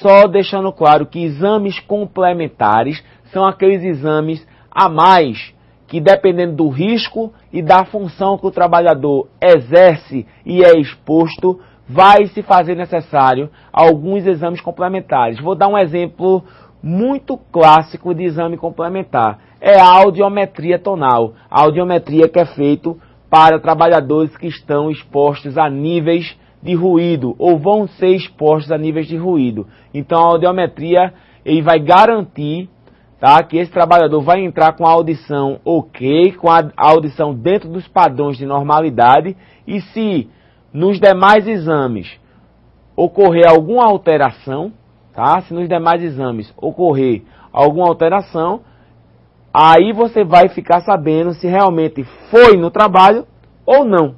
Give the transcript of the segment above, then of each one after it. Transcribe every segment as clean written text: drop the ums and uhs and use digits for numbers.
só deixando claro que exames complementares são aqueles exames a mais que, dependendo do risco e da função que o trabalhador exerce e é exposto, vai se fazer necessário alguns exames complementares. Vou dar um exemplo muito clássico de exame complementar. É a audiometria tonal. A audiometria que é feita para trabalhadores que estão expostos a níveis de ruído ou vão ser expostos a níveis de ruído. Então a audiometria ele vai garantir, tá, que esse trabalhador vai entrar com a audição ok, com a audição dentro dos padrões de normalidade, e se nos demais exames ocorrer alguma alteração, tá? Se nos demais exames ocorrer alguma alteração, aí você vai ficar sabendo se realmente foi no trabalho ou não.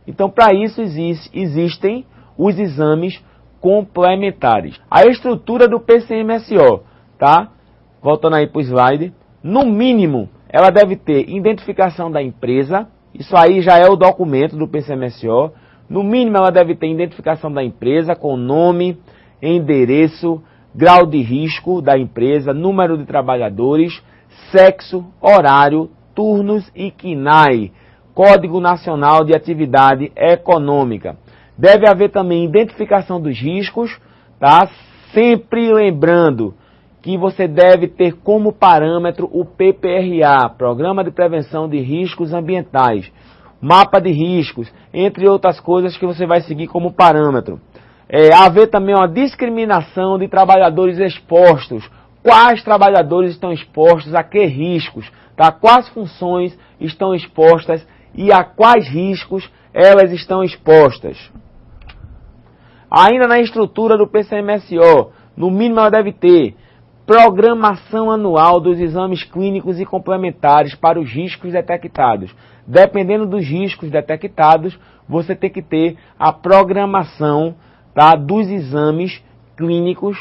Então, para isso existem os exames complementares. A estrutura do PCMSO, tá? Voltando aí para o slide. No mínimo, ela deve ter identificação da empresa. Isso aí já é o documento do PCMSO. No mínimo, ela deve ter identificação da empresa com nome, endereço, grau de risco da empresa, número de trabalhadores, sexo, horário, turnos e CNAE, Código Nacional de Atividade Econômica. Deve haver também identificação dos riscos, tá? Sempre lembrando que você deve ter como parâmetro o PPRA, Programa de Prevenção de Riscos Ambientais, mapa de riscos, entre outras coisas que você vai seguir como parâmetro. Haver também uma discriminação de trabalhadores expostos. Quais trabalhadores estão expostos a que riscos? Tá? Quais funções estão expostas e a quais riscos elas estão expostas? Ainda na estrutura do PCMSO, no mínimo ela deve ter programação anual dos exames clínicos e complementares para os riscos detectados. Dependendo dos riscos detectados, você tem que ter a programação, tá, dos exames clínicos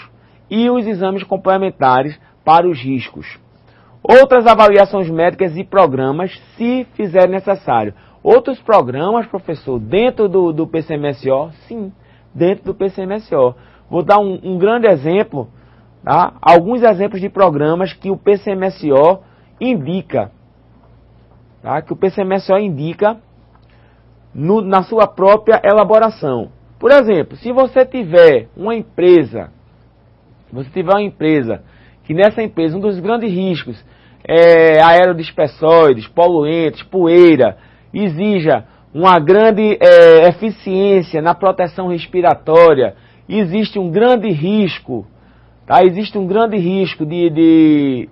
e os exames complementares para os riscos. Outras avaliações médicas e programas, se fizer necessário. Outros programas, professor, dentro do PCMSO? Sim, dentro do PCMSO. Vou dar um grande exemplo, tá? Alguns exemplos de programas que o PCMSO indica, tá? Que o PCMSO indica na sua própria elaboração. Por exemplo, se você tiver uma empresa, que nessa empresa um dos grandes riscos é aerodispersóides, poluentes, poeira, exija uma grande eficiência na proteção respiratória, existe um grande risco, tá? Existe um grande risco de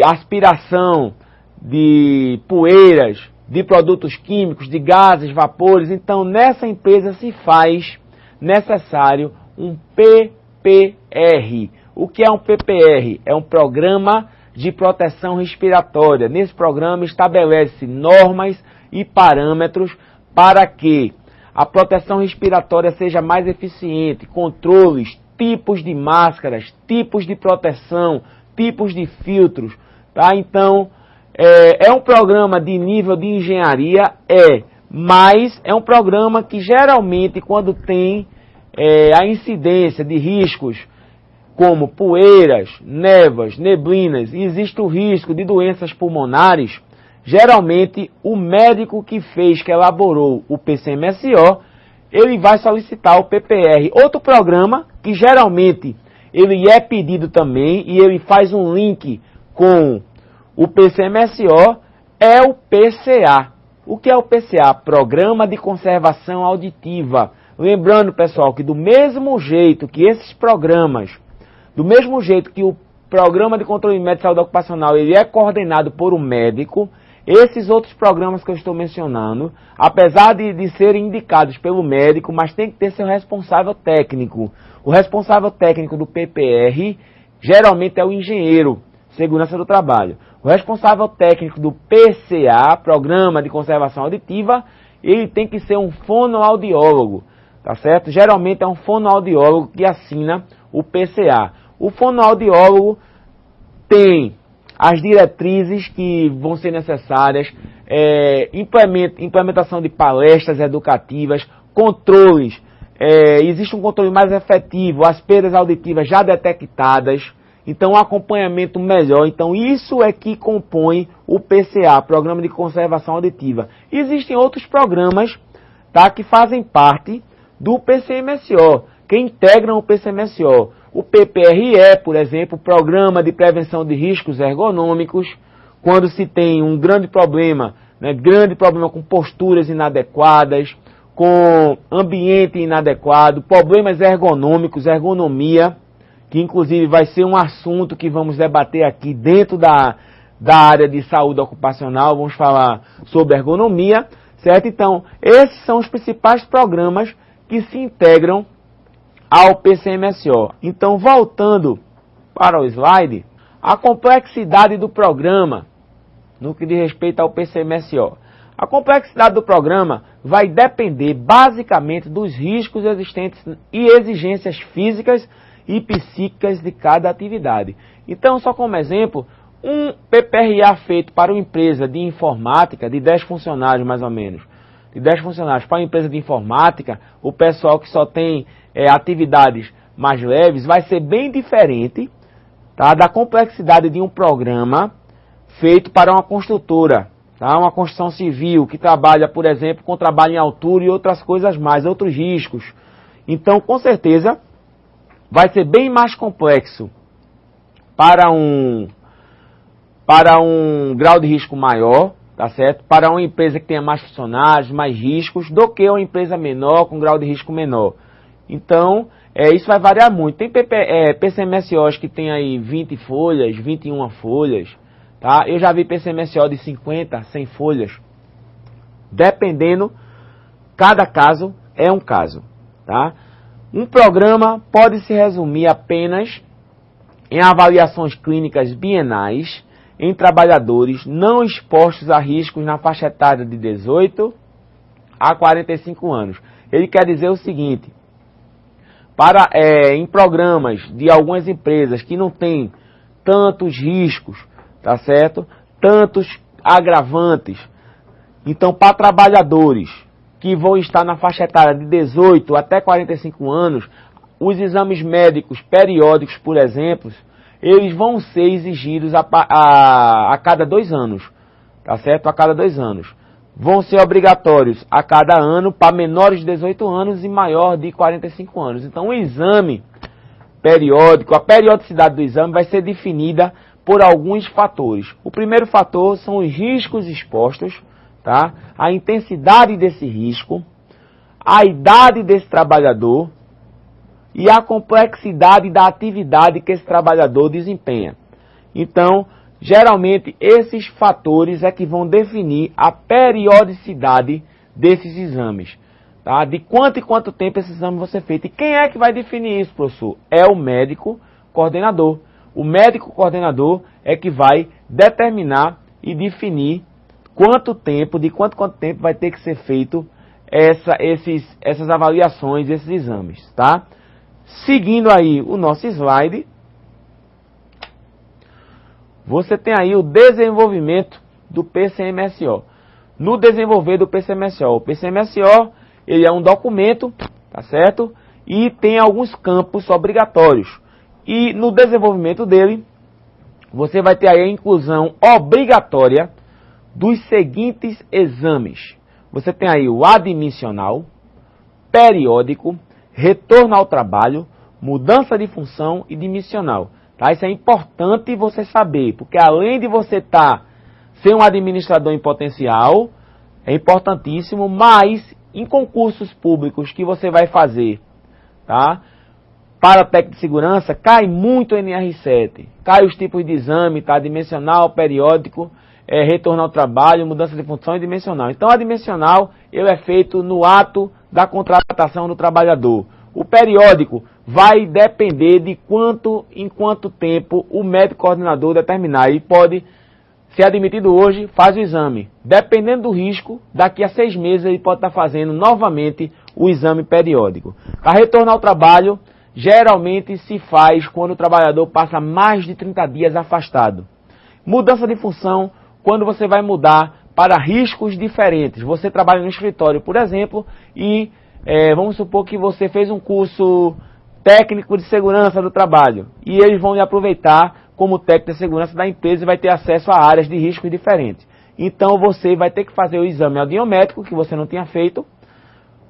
aspiração de poeiras, de produtos químicos, de gases, vapores. Então, nessa empresa se faz necessário um PPR. O que é um PPR? É um programa de proteção respiratória. Nesse programa estabelece normas e parâmetros para que a proteção respiratória seja mais eficiente, controles, tipos de máscaras, tipos de proteção, tipos de filtros, tá? Então, é um programa de nível de engenharia, mas é um programa que geralmente quando tem a incidência de riscos como poeiras, névoas, neblinas, e existe o risco de doenças pulmonares, geralmente o médico que elaborou o PCMSO, ele vai solicitar o PPR. Outro programa que geralmente ele é pedido também e ele faz um link com o PCMSO é o PCA. O que é o PCA? Programa de Conservação Auditiva. Lembrando, pessoal, que do mesmo jeito que esses programas, do mesmo jeito que o Programa de Controle Médico de Saúde Ocupacional ele é coordenado por um médico, esses outros programas que eu estou mencionando, apesar de serem indicados pelo médico, mas tem que ter seu responsável técnico. O responsável técnico do PPR geralmente é o engenheiro, segurança do trabalho. O responsável técnico do PCA, Programa de Conservação Auditiva, ele tem que ser um fonoaudiólogo, tá certo? Geralmente é um fonoaudiólogo que assina o PCA. O fonoaudiólogo tem as diretrizes que vão ser necessárias, implementação de palestras educativas, controles existe um controle mais efetivo, as perdas auditivas já detectadas, então um acompanhamento melhor. Então isso é que compõe o PCA, Programa de Conservação Auditiva. Existem outros programas, tá, que fazem parte do PCMSO, que integram o PCMSO. O PPRE, por exemplo, Programa de Prevenção de Riscos Ergonômicos, quando se tem um grande problema com posturas inadequadas, com ambiente inadequado, problemas ergonômicos, ergonomia, que inclusive vai ser um assunto que vamos debater aqui dentro da área de saúde ocupacional, vamos falar sobre ergonomia, certo? Então, esses são os principais programas que se integram ao PCMSO. Então, voltando para o slide, a complexidade do programa, no que diz respeito ao PCMSO. A complexidade do programa vai depender basicamente dos riscos existentes e exigências físicas e psíquicas de cada atividade. Então, só como exemplo, um PPRA feito para uma empresa de informática, de 10 funcionários mais ou menos, de 10 funcionários para uma empresa de informática, o pessoal que só tem atividades mais leves, vai ser bem diferente, tá, da complexidade de um programa feito para uma construtora, tá, uma construção civil, que trabalha, por exemplo, com trabalho em altura e outras coisas mais, outros riscos. Então, com certeza, vai ser bem mais complexo para um grau de risco maior, tá certo? Para uma empresa que tenha mais funcionários, mais riscos, do que uma empresa menor, com grau de risco menor. Então, isso vai variar muito. Tem PCMSOs que tem aí 20 folhas, 21 folhas, tá? Eu já vi PCMSO de 50, 100 folhas. Dependendo, cada caso é um caso, tá? Um programa pode se resumir apenas em avaliações clínicas bienais em trabalhadores não expostos a riscos na faixa etária de 18 a 45 anos. Ele quer dizer o seguinte: em programas de algumas empresas que não têm tantos riscos, tá certo? Tantos agravantes. Então, para trabalhadores que vão estar na faixa etária de 18 até 45 anos, os exames médicos periódicos, por exemplo, eles vão ser exigidos a cada 2 anos, tá certo? A cada 2 anos. Vão ser obrigatórios a cada ano para menores de 18 anos e maior de 45 anos. Então, o exame periódico, a periodicidade do exame vai ser definida por alguns fatores. O primeiro fator são os riscos expostos, tá? A intensidade desse risco, a idade desse trabalhador e a complexidade da atividade que esse trabalhador desempenha. Então, geralmente, esses fatores é que vão definir a periodicidade desses exames, tá? De quanto em quanto tempo esse exame vai ser feito. E quem é que vai definir isso, professor? É o médico coordenador. O médico coordenador é que vai determinar e definir de quanto tempo vai ter que ser feito essas avaliações, esses exames, tá? Seguindo aí o nosso slide, você tem aí o desenvolvimento do PCMSO. No desenvolver do PCMSO, o PCMSO, ele é um documento, tá certo? E tem alguns campos obrigatórios. E no desenvolvimento dele, você vai ter aí a inclusão obrigatória dos seguintes exames. Você tem aí o admissional, periódico, retorno ao trabalho, mudança de função e dimissional. Tá? Isso é importante você saber, porque além de você ser um administrador em potencial, é importantíssimo, mas em concursos públicos que você vai fazer, tá? Para técnico de segurança, cai muito o NR7. Cai os tipos de exame, tá? Dimensional, periódico, retorno ao trabalho, mudança de função e dimensional. Então, a dimensional, ele é feito no ato da contratação do trabalhador. O periódico vai depender de em quanto tempo o médico coordenador determinar. Ele pode ser admitido hoje, faz o exame. Dependendo do risco, daqui a 6 meses ele pode estar fazendo novamente o exame periódico. A retorno ao trabalho, geralmente se faz quando o trabalhador passa mais de 30 dias afastado. Mudança de função, quando você vai mudar para riscos diferentes. Você trabalha no escritório, por exemplo, e vamos supor que você fez um curso técnico de segurança do trabalho e eles vão lhe aproveitar como técnico de segurança da empresa e vai ter acesso a áreas de riscos diferentes. Então você vai ter que fazer o exame audiométrico que você não tinha feito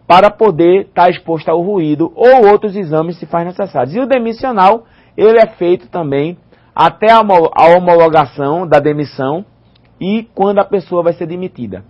para poder estar exposto ao ruído ou outros exames se faz necessários. E o demissional, ele é feito também até a homologação da demissão e quando a pessoa vai ser demitida.